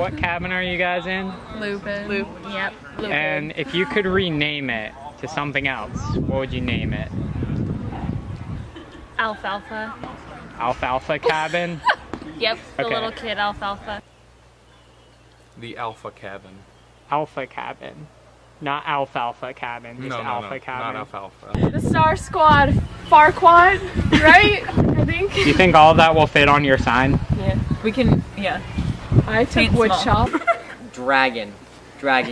What cabin are you guys in? Lupin. Yep. Lupin. And if you could rename it to something else, what would you name it? Alfalfa. Alfalfa cabin? Yep, the Okay. little kid Alfalfa. The Alpha Cabin. Alpha cabin. Not alfalfa cabin, just alpha cabin. not alfalfa. The Star Squad Farquad, right? I think. Do you think all of that will fit on your sign? Yeah. We can, yeah. I took Paint wood small. shop. Dragon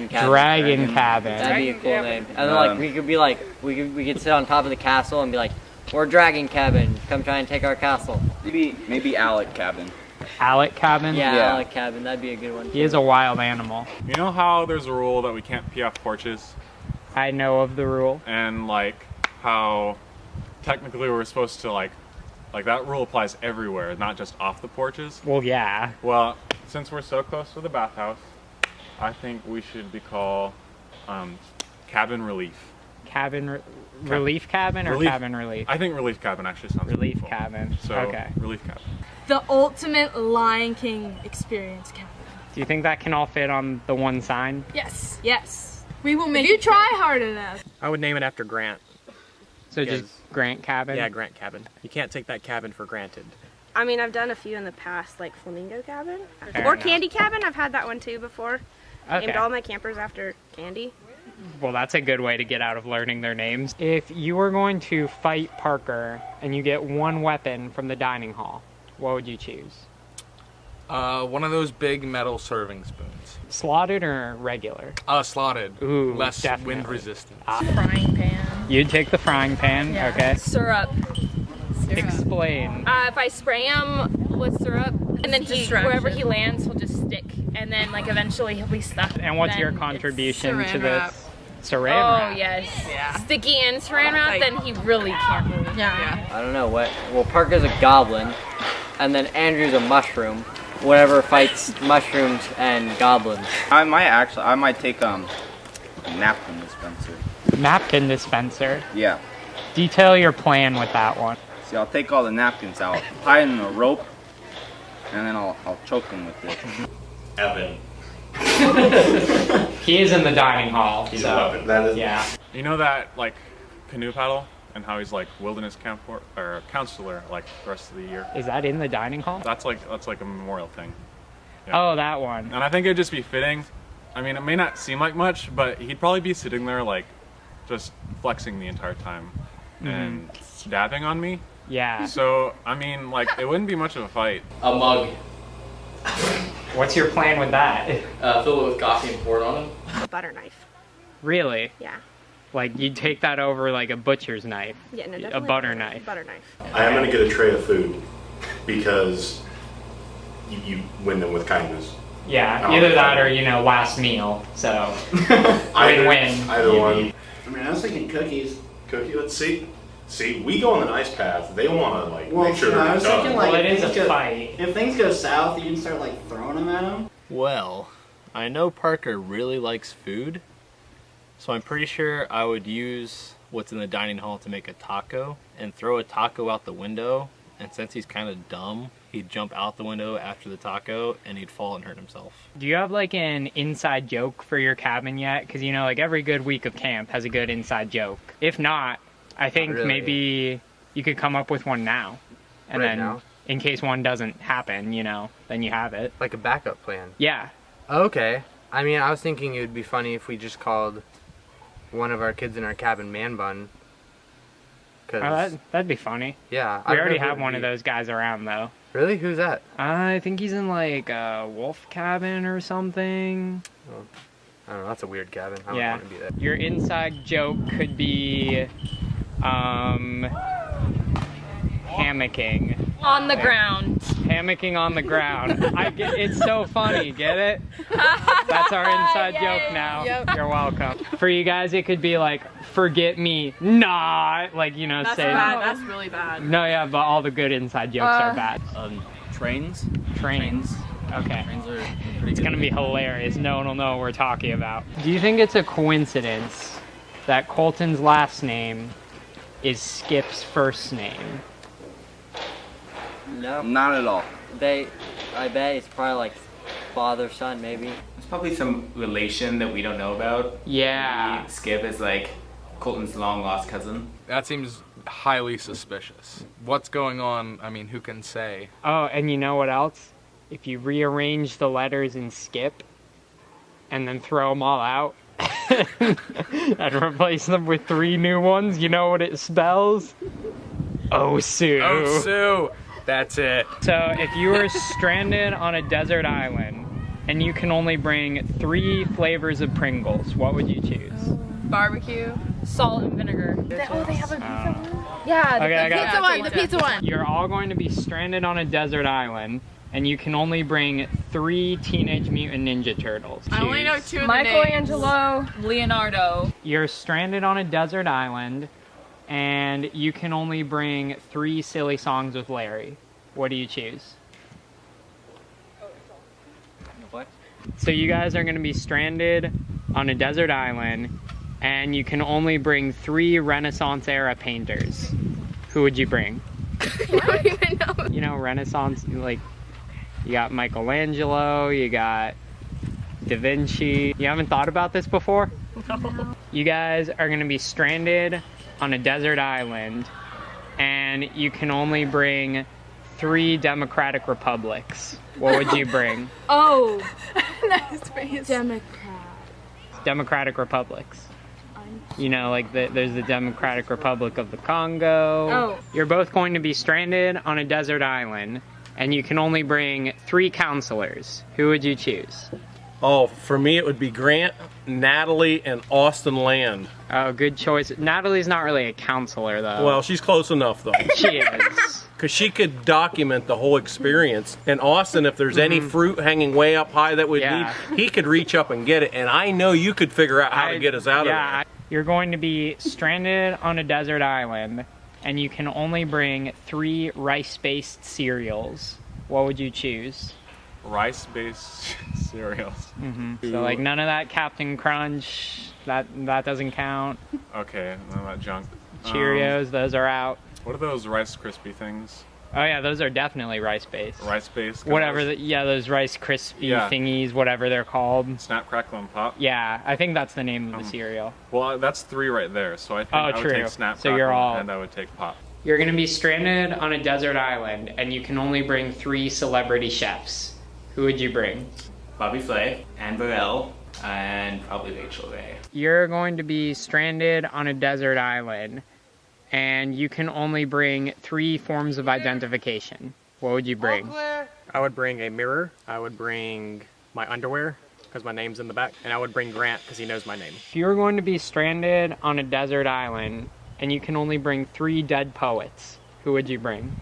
cabin. Dragon cabin. That'd be a cool name. And then like we could be like we could sit on top of the castle and be like, we're Dragon Cabin. Come try and take our castle. Maybe Alec Cabin. Alec cabin? Yeah, Alec Cabin. That'd be a good one. He is a wild animal. You know how there's a rule that we can't pee off porches? I know of the rule. And like how technically we're supposed to like that rule applies everywhere, not just off the porches. Well, yeah. Well, since we're so close to the bathhouse, I think we should be called Cabin Relief. Relief cabin or Relief. cabin relief? I think Relief Cabin actually sounds Relief beautiful. cabin. So, okay. Relief Cabin. The ultimate Lion King experience cabin. Do you think that can all fit on the one sign? Yes. Yes. We will make. If you try hard enough. I would name it after Grant. So just Grant cabin? Yeah, Grant Cabin. You can't take that cabin for granted. I mean, I've done a few in the past, like Flamingo Cabin. Fair Or enough. Candy Cabin, I've had that one too before. Okay. Named all my campers after candy. Well, that's a good way to get out of learning their names. If you were going to fight Parker and you get one weapon from the dining hall, what would you choose? One of those big metal serving spoons. Slotted or regular? Slotted. Ooh, Less definitely. wind resistant. Frying pan. You'd take the frying pan, Yeah. okay. Syrup. Explain. If I spray him with syrup, and then wherever he lands, he'll just stick, and then like eventually he'll be stuck. And what's Then your it's contribution to saran wrap. this? Saran Oh wrap. yes. Yeah. Sticky and saran wrap, then he really can't move. Yeah. I don't know what. Well, Parker's a goblin, and then Andrew's a mushroom. Whatever fights mushrooms and goblins. I might take napkin dispenser. Napkin dispenser. Yeah. Detail your plan with that one. See, I'll take all the napkins out, tie it in a rope, and then I'll choke them with it. Evan. He is in the dining hall. He's so, a weapon. That is. Yeah. You know that like canoe paddle and how he's like wilderness camp or counselor like the rest of the year. Is that in the dining hall? That's like a memorial thing. Oh, that one. And I think it'd just be fitting. I mean, it may not seem like much, but he'd probably be sitting there like just flexing the entire time and dabbing on me. Yeah. So I mean, like it wouldn't be much of a fight. A mug. What's your plan with that? Fill it with coffee and pour it on him. A butter knife. Really? Yeah. Like you'd take that over like a butcher's knife? Yeah, no, A definitely butter knife? Butter knife. I am going to get a tray of food because you win them with kindness. Yeah, Oh, either that okay. or, last meal, so Either win-win. Either one. I mean, I was thinking cookies. Cookie, let's see. See, we go on the nice path. They want to, like, Well, make sure no, I they're was done. thinking, like, Well, it if is things a go- fight. If things go south, you can start, like, throwing them at them. Well, I know Parker really likes food, so I'm pretty sure I would use what's in the dining hall to make a taco and throw a taco out the window, and since he's kind of dumb, he'd jump out the window after the taco and he'd fall and hurt himself. Do you have like an inside joke for your cabin yet? Because like every good week of camp has a good inside joke. If not, I think really. maybe you could come up with one now. And Right then now? in case one doesn't happen, then you have it. Like a backup plan. Yeah. Okay. I mean, I was thinking it would be funny if we just called one of our kids in our cabin Man Bun. Oh, that'd be funny. Yeah. We already have one of those guys around though. Really? Who's that? I think he's in like a wolf cabin or something. Oh, I don't know. That's a weird cabin. I don't Yeah. want to be that. Your inside joke could be hammocking. On the ground. Hammocking on the ground. It's so funny, get it? That's our inside joke now. Yep. You're welcome. For you guys, it could be like, forget me not, like, That's say. bad. That's really bad. No, yeah, but all the good inside jokes are bad. Trains. Trains. Okay. Trains are pretty It's gonna be hilarious. No one will know what we're talking about. Do you think it's a coincidence that Colton's last name is Skip's first name? No. Not at all. I bet it's probably like father, son, maybe. There's probably some relation that we don't know about. Yeah. Maybe Skip is like Colton's long lost cousin. That seems highly suspicious. What's going on? I mean, who can say? Oh, and you know what else? If you rearrange the letters in Skip and then throw them all out and replace them with 3 new ones, you know what it spells? Osu. Osu. That's it. So if you were stranded on a desert island and you can only bring 3 flavors of Pringles, what would you choose? Barbecue. Salt and vinegar. They have a pizza one? Yeah, Okay, I got pizza one. The pizza one. You're all going to be stranded on a desert island and you can only bring 3 Teenage Mutant Ninja Turtles. I only know 2 of the Michelangelo, Leonardo. You're stranded on a desert island and you can only bring 3 silly songs with Larry. What do you choose? What? So you guys are going to be stranded on a desert island and you can only bring 3 Renaissance era painters. Who would you bring? I don't even know. You know, Renaissance, like, you got Michelangelo, you got Da Vinci. You haven't thought about this before? No. You guys are going to be stranded on a desert island and you can only bring 3 democratic republics. What would you bring? Oh. Nice face. Democratic republics. You know, like there's the Democratic Republic of the Congo. Oh. You're both going to be stranded on a desert island and you can only bring 3 counselors. Who would you choose? Oh, for me it would be Grant, Natalie, and Austin Land. Oh, good choice. Natalie's not really a counselor, though. Well, she's close enough, though. She is. Because she could document the whole experience. And Austin, if there's any fruit hanging way up high that we need, he could reach up and get it. And I know you could figure out how to get us out of there. You're going to be stranded on a desert island, and you can only bring 3 rice-based cereals. What would you choose? Rice-based cereals. So, like, none of that Captain Crunch. That doesn't count. Okay, none of that junk. Cheerios, those are out. What are those Rice Krispie things? Oh yeah, those are definitely rice-based. Rice-based? Whatever, those Rice Krispie thingies, whatever they're called. Snap, Crackle, and Pop? Yeah, I think that's the name of the cereal. Well, that's 3 right there, so I think I would take Snap, So Crackle, you're all... and I would take Pop. You're going to be stranded on a desert island, and you can only bring 3 celebrity chefs. Who would you bring? Bobby Flay, Anne Burrell, and probably Rachel Ray. You're going to be stranded on a desert island, and you can only bring 3 forms of identification. What would you bring? I would bring a mirror. I would bring my underwear, because my name's in the back. And I would bring Grant, because he knows my name. If you're going to be stranded on a desert island, and you can only bring 3 dead poets, who would you bring?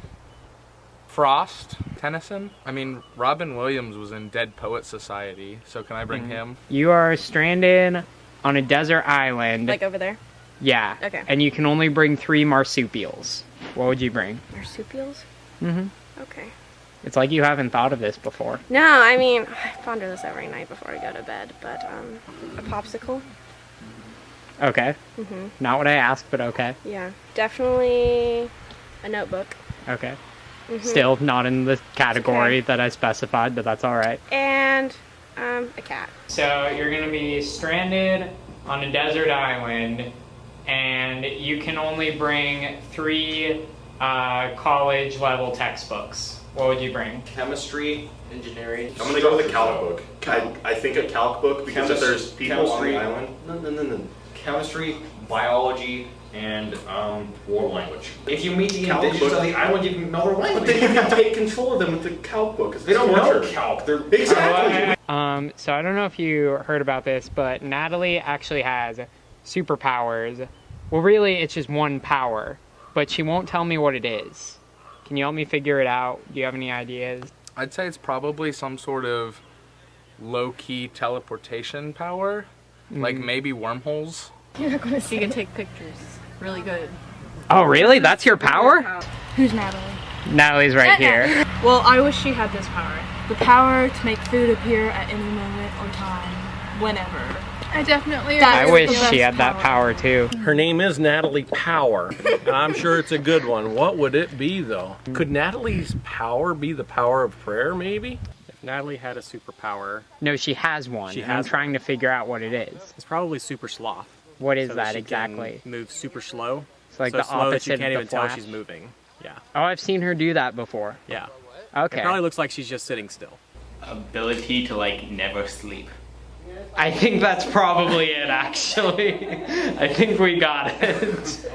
Frost, Tennyson. I mean, Robin Williams was in Dead Poet Society, so can I bring him? You are stranded on a desert island. Like over there? Yeah. Okay. And you can only bring 3 marsupials. What would you bring? Marsupials? Okay. It's like you haven't thought of this before. No, I mean, I ponder this every night before I go to bed, but a popsicle? Okay. Not what I asked, but okay. Yeah. Definitely a notebook. Okay. Still not in the category that I specified, but that's all right. And a cat. So you're going to be stranded on a desert island, and you can only bring 3 college-level textbooks. What would you bring? Chemistry, engineering. I'm gonna go with a calc book. I think a calc book because if there's people on the island. No. Chemistry, biology, and world language. If you meet the indigenous of the island, you can know their language. But then you can take control of them with the calc book. They don't know calc. They're exactly. So I don't know if you heard about this, but Natalie actually has superpowers. Well, really, it's just one power, but she won't tell me what it is. Can you help me figure it out? Do you have any ideas? I'd say it's probably some sort of low-key teleportation power, like maybe wormholes. You're not gonna see. You can take pictures. Really good. Oh, really? That's your power? Who's Natalie? Natalie's right here. Well, I wish she had this power. The power to make food appear at any moment or time, whenever. I definitely. I wish she had that power too. Her name is Natalie Power, and I'm sure it's a good one. What would it be, though? Could Natalie's power be the power of prayer, maybe? Natalie had a superpower. No, she has one. She and I'm has trying to figure out what it is. It's probably super sloth. What is so that she exactly? Can move super slow. It's like so the slow that you opposite can't of even the tell Flash? she's moving. Yeah. Oh, I've seen her do that before. Yeah. Okay. It probably looks like she's just sitting still. Ability to like never sleep. I think that's probably it, actually. I think we got it.